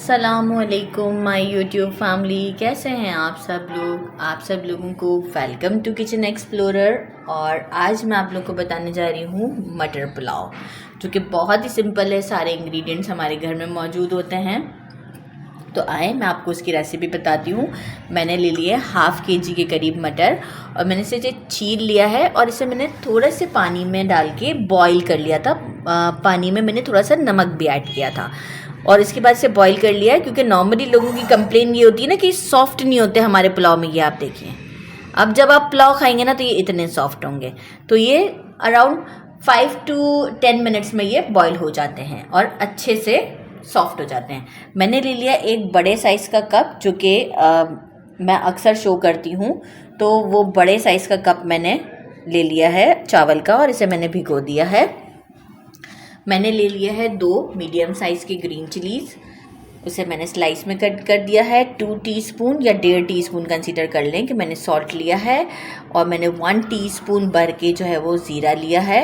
अस्सलामुअलैकुम my YouTube family, कैसे हैं आप सब लोगों को वेलकम टू किचन एक्सप्लोरर। और आज मैं आप लोग को बताने जा रही हूँ मटर पुलाव, जो कि बहुत ही सिंपल है। सारे इंग्रेडिएंट्स हमारे घर में मौजूद होते हैं। तो आए मैं आपको उसकी रेसिपी बताती हूँ। मैंने ले लिया है हाफ़ kg के करीब मटर, और मैंने इसे छील लिया है और इसे मैंने थोड़े से पानी में डाल के बॉईल कर लिया था। पानी में मैंने थोड़ा सा नमक भी ऐड किया था और इसके बाद से बॉईल कर लिया है, क्योंकि नॉर्मली लोगों की कंप्लेन ये होती है ना कि सॉफ्ट नहीं होते हमारे पुलाव में। ये आप देखिए, अब जब आप पुलाव खाएंगे ना तो ये इतने सॉफ्ट होंगे। तो ये अराउंड 5 to 10 मिनट्स में ये बॉईल हो जाते हैं और अच्छे से सॉफ्ट हो जाते हैं। मैंने ले लिया एक बड़े साइज़ का कप, जो कि मैं अक्सर शो करती हूँ। तो वो बड़े साइज़ का कप मैंने ले लिया है चावल का, और इसे मैंने भिगो दिया है। मैंने ले लिया है 2 मीडियम साइज़ के ग्रीन चिलीज़, उसे मैंने स्लाइस में कट कर दिया है। 2 टीस्पून या 1.5 टीस्पून कंसीडर कर लें कि मैंने सॉल्ट लिया है। और मैंने 1 टीस्पून भर के जो है वो ज़ीरा लिया है।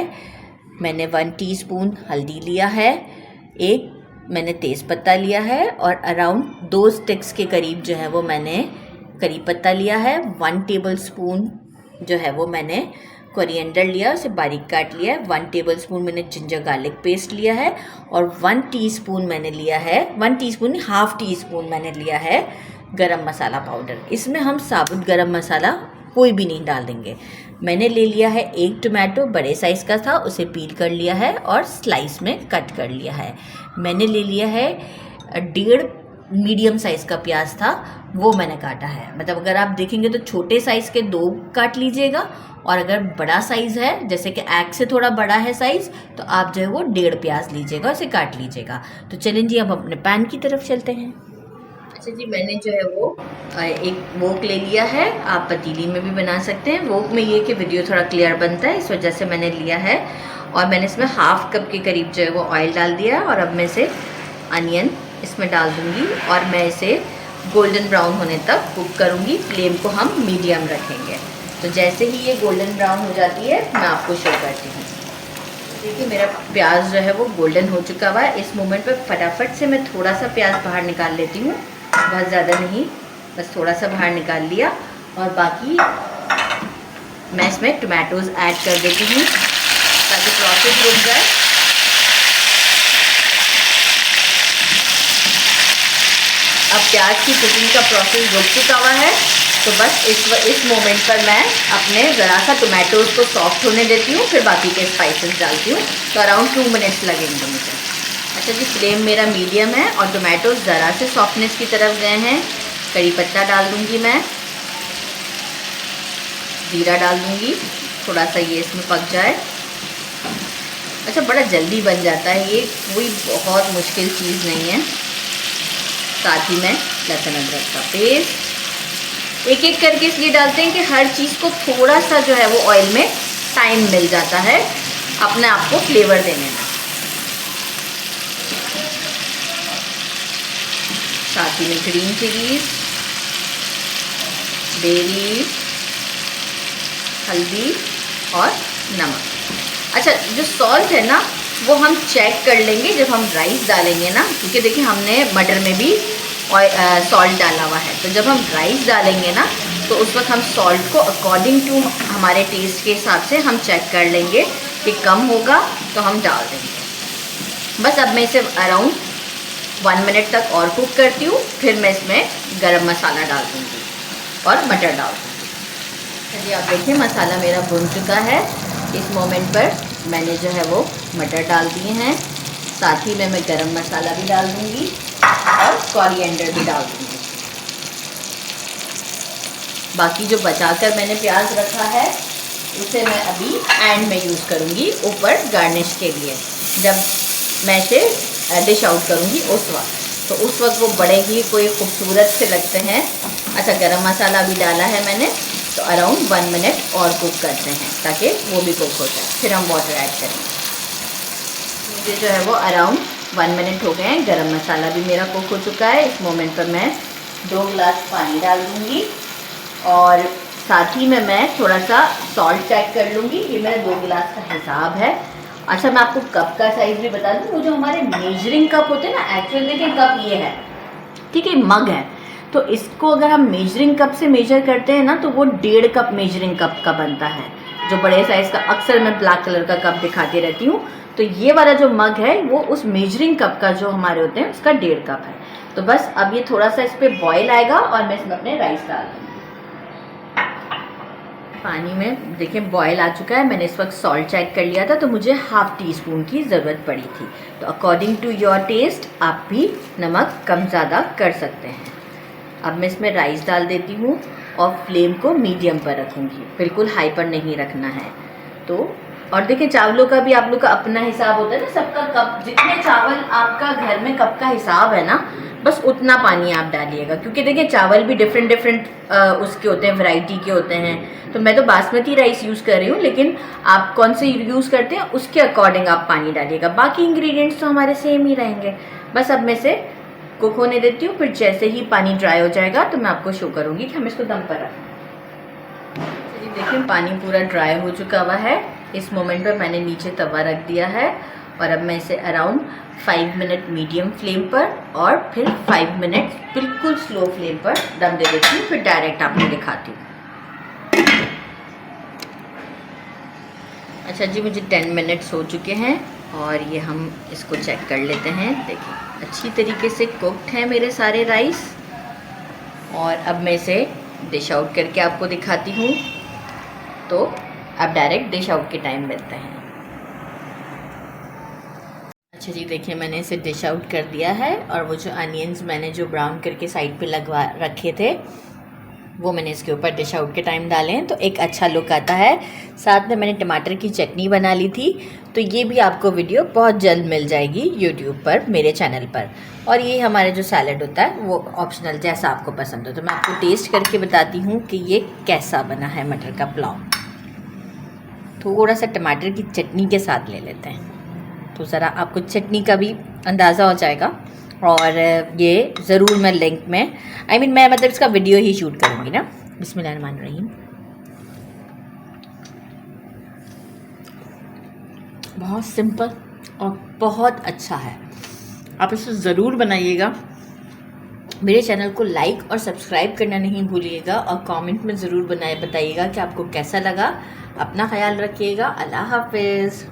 मैंने 1 टीस्पून हल्दी लिया है। एक मैंने तेज़पत्ता लिया है, और अराउंड 2 स्टिक्स के करीब जो है वो मैंने करी पत्ता लिया है। 1 टेबल स्पून जो है वो मैंने कोरिएंडर लिया, उसे बारीक काट लिया है। 1 टेबल स्पून मैंने जिंजर गार्लिक पेस्ट लिया है, और 1 टीस्पून मैंने लिया है, 1 टीस्पून हाफ़ टी स्पून मैंने लिया है गरम मसाला पाउडर। इसमें हम साबुत गरम मसाला कोई भी नहीं डाल देंगे। मैंने ले लिया है एक टमाटो, बड़े साइज़ का था, उसे पील कर लिया है और स्लाइस में कट कर लिया है। मैंने ले लिया है 1.5 मीडियम साइज़ का प्याज था, वो मैंने काटा है। मतलब अगर आप देखेंगे तो छोटे साइज़ के 2 काट लीजिएगा, और अगर बड़ा साइज़ है, जैसे कि एग से थोड़ा बड़ा है साइज़, तो आप जो है वो 1.5 प्याज लीजिएगा, उसे काट लीजिएगा। तो चलें जी, अब अपने पैन की तरफ चलते हैं। अच्छा जी, मैंने जो है वो एक वोक ले लिया है। आप पतीली में भी बना सकते हैं। वोक में ये कि वीडियो थोड़ा क्लियर बनता है, इस वजह से मैंने लिया है। और मैंने इसमें हाफ़ कप के करीब जो है वो ऑयल डाल दिया, और अब मैं इसे अनियन इसमें डाल दूँगी, और मैं इसे गोल्डन ब्राउन होने तक कुक करूँगी। फ्लेम को हम मीडियम रखेंगे। तो जैसे ही ये गोल्डन ब्राउन हो जाती है, मैं आपको शो करती हूँ। देखिए, मेरा प्याज जो है वो गोल्डन हो चुका हुआ है। इस मोमेंट पे फटाफट से मैं थोड़ा सा प्याज बाहर निकाल लेती हूँ, बहुत ज़्यादा नहीं, बस थोड़ा सा बाहर निकाल लिया। और बाकी मैं इसमें टमाटोज़ ऐड कर देती हूँ ताकि प्रोसेस रुक जाए। अब प्याज की कुकिंग का प्रोसेस रुक चुका हुआ है, तो बस इस मोमेंट पर मैं अपने ज़रा सा टमाटोज़ को सॉफ्ट होने देती हूँ, फिर बाकी के स्पाइसेस डालती हूँ। तो अराउंड 2 मिनट्स लगेंगे मुझे। अच्छा जी, फ्लेम मेरा मीडियम है और टमाटोज़ ज़रा से सॉफ्टनेस की तरफ गए हैं। करी पत्ता डाल दूँगी मैं, जीरा डाल दूँगी, थोड़ा सा ये इसमें पक जाए। अच्छा, बड़ा जल्दी बन जाता है ये, कोई बहुत मुश्किल चीज़ नहीं है। साथ ही में लहसुन अदरक का पेस्ट एक एक करके इसलिए डालते हैं कि हर चीज़ को थोड़ा सा जो है वो ऑयल में टाइम मिल जाता है अपने आप को फ्लेवर देने में। साथ ही में ग्रीन चिलीज, बे लीफ, हल्दी और नमक। अच्छा, जो सॉल्ट है ना वो हम चेक कर लेंगे जब हम राइस डालेंगे ना, क्योंकि देखिए हमने मटर में भी सॉल्ट डाला हुआ है। तो जब हम राइस डालेंगे ना, तो उस वक्त हम सॉल्ट को अकॉर्डिंग टू हमारे टेस्ट के हिसाब से हम चेक कर लेंगे कि कम होगा तो हम डाल देंगे। बस अब मैं इसे अराउंड 1 मिनट तक और कुक करती हूँ, फिर मैं इसमें गरम मसाला डाल दूँगी और मटर डाल दूँगी। चलिए, आप देखिए मसाला मेरा भुन चुका है। इस मोमेंट पर मैंने जो है वो मटर डाल दिए हैं। साथ ही में मैं गरम मसाला भी डाल दूँगी और कोरिएंडर भी डाल दूँगी। बाकी जो बचाकर मैंने प्याज रखा है उसे मैं अभी एंड में यूज़ करूँगी ऊपर गार्निश के लिए, जब मैं इसे डिश आउट करूँगी उस वक्त। तो उस वक्त वो बड़े ही कोई खूबसूरत से लगते हैं। अच्छा, गरम मसाला भी डाला है मैंने, तो अराउंड 1 मिनट और कुक करते हैं ताकि वो भी कुक हो जाए, फिर हम वाटर ऐड करेंगे। मुझे जो है वो अराउंड 1 मिनट हो गए हैं। गरम मसाला भी मेरा कुक हो चुका है। इस मोमेंट पर मैं 2 गिलास पानी डाल दूँगी, और साथ ही में मैं थोड़ा सा सॉल्ट चेक कर लूँगी। ये मेरा 2 गिलास का हिसाब है। अच्छा, मैं आपको कप का साइज़ भी बता दूँ। वो जो हमारे मेजरिंग कप होते हैं ना, एक्चुअल देखिए कप ये है, ठीक है, मग है। तो इसको अगर हम मेजरिंग कप से मेजर करते हैं ना तो वो 1.5 कप मेजरिंग कप का बनता है, जो बड़े साइज़ का अक्सर मैं ब्लैक कलर का कप दिखाती रहती हूँ। तो ये वाला जो मग है वो उस मेजरिंग कप का जो हमारे होते हैं उसका 1.5 कप है। तो बस अब ये थोड़ा सा इस पर बॉयल आएगा और मैं इसमें अपने राइस डाल दूँगी। पानी में देखिए बॉयल आ चुका है। मैंने इस वक्त सॉल्ट चेक कर लिया था तो मुझे ½ टीस्पून की ज़रूरत पड़ी थी। तो अकॉर्डिंग टू योर टेस्ट आप भी नमक कम ज़्यादा कर सकते हैं। अब मैं इसमें राइस डाल देती हूँ और फ्लेम को मीडियम पर रखूँगी, बिल्कुल हाई पर नहीं रखना है। तो और देखिए चावलों का भी आप लोग का अपना हिसाब होता है ना, सबका कप, जितने चावल आपका घर में कप का हिसाब है ना, बस उतना पानी आप डालिएगा। क्योंकि देखिए चावल भी डिफरेंट उसके होते हैं, वैरायटी के होते हैं। तो मैं तो बासमती राइस यूज़ कर रही हूँ, लेकिन आप कौन से यूज़ करते हैं उसके अकॉर्डिंग आप पानी डालिएगा। बाकी इंग्रेडिएंट्स तो हमारे सेम ही रहेंगे। बस अब मैं इसे कुक होने देती हूँ, फिर जैसे ही पानी ड्राई हो जाएगा तो मैं आपको शो करूँगी कि हम इसको दम पर रखें। चलिए देखिए पानी पूरा ड्राई हो चुका हुआ है। इस मोमेंट पर मैंने नीचे तवा रख दिया है और अब मैं इसे अराउंड 5 मिनट मीडियम फ्लेम पर और फिर 5 मिनट बिल्कुल स्लो फ्लेम पर दम दे देती हूँ, फिर डायरेक्ट आपको दिखाती हूँ। अच्छा जी, मुझे 10 मिनट्स हो चुके हैं और ये हम इसको चेक कर लेते हैं। देखिए अच्छी तरीके से कुक्ड हैं मेरे सारे राइस और अब मैं इसे डिश आउट करके आपको दिखाती हूँ। तो अब डायरेक्ट डिश आउट के टाइम मिलते हैं। अच्छा जी, देखिए मैंने इसे डिश आउट कर दिया है और वो जो अनियंस मैंने जो ब्राउन करके साइड पे लगवा रखे थे वो मैंने इसके ऊपर डिश आउट के टाइम डाले हैं, तो एक अच्छा लुक आता है। साथ में मैंने टमाटर की चटनी बना ली थी, तो ये भी आपको वीडियो बहुत जल्द मिल जाएगी यूट्यूब पर मेरे चैनल पर। और ये हमारे जो सैलड होता है वो ऑप्शनल, जैसा आपको पसंद हो। तो मैं आपको टेस्ट करके बताती हूँ कि ये कैसा बना है मटर का पुलाव। थोड़ा सा टमाटर की चटनी के साथ ले लेते हैं तो ज़रा आपको चटनी का भी अंदाज़ा हो जाएगा। और ये ज़रूर मैं लिंक में मैं मतलब इसका वीडियो ही शूट करूँगी ना। बिस्मिल्लाहिर्रहमानिर्रहीम। बहुत सिंपल और बहुत अच्छा है, आप इसे ज़रूर बनाइएगा। मेरे चैनल को लाइक और सब्सक्राइब करना नहीं भूलिएगा और कमेंट में ज़रूर बताइएगा कि आपको कैसा लगा। अपना ख्याल रखिएगा। अल्लाह हाफिज़।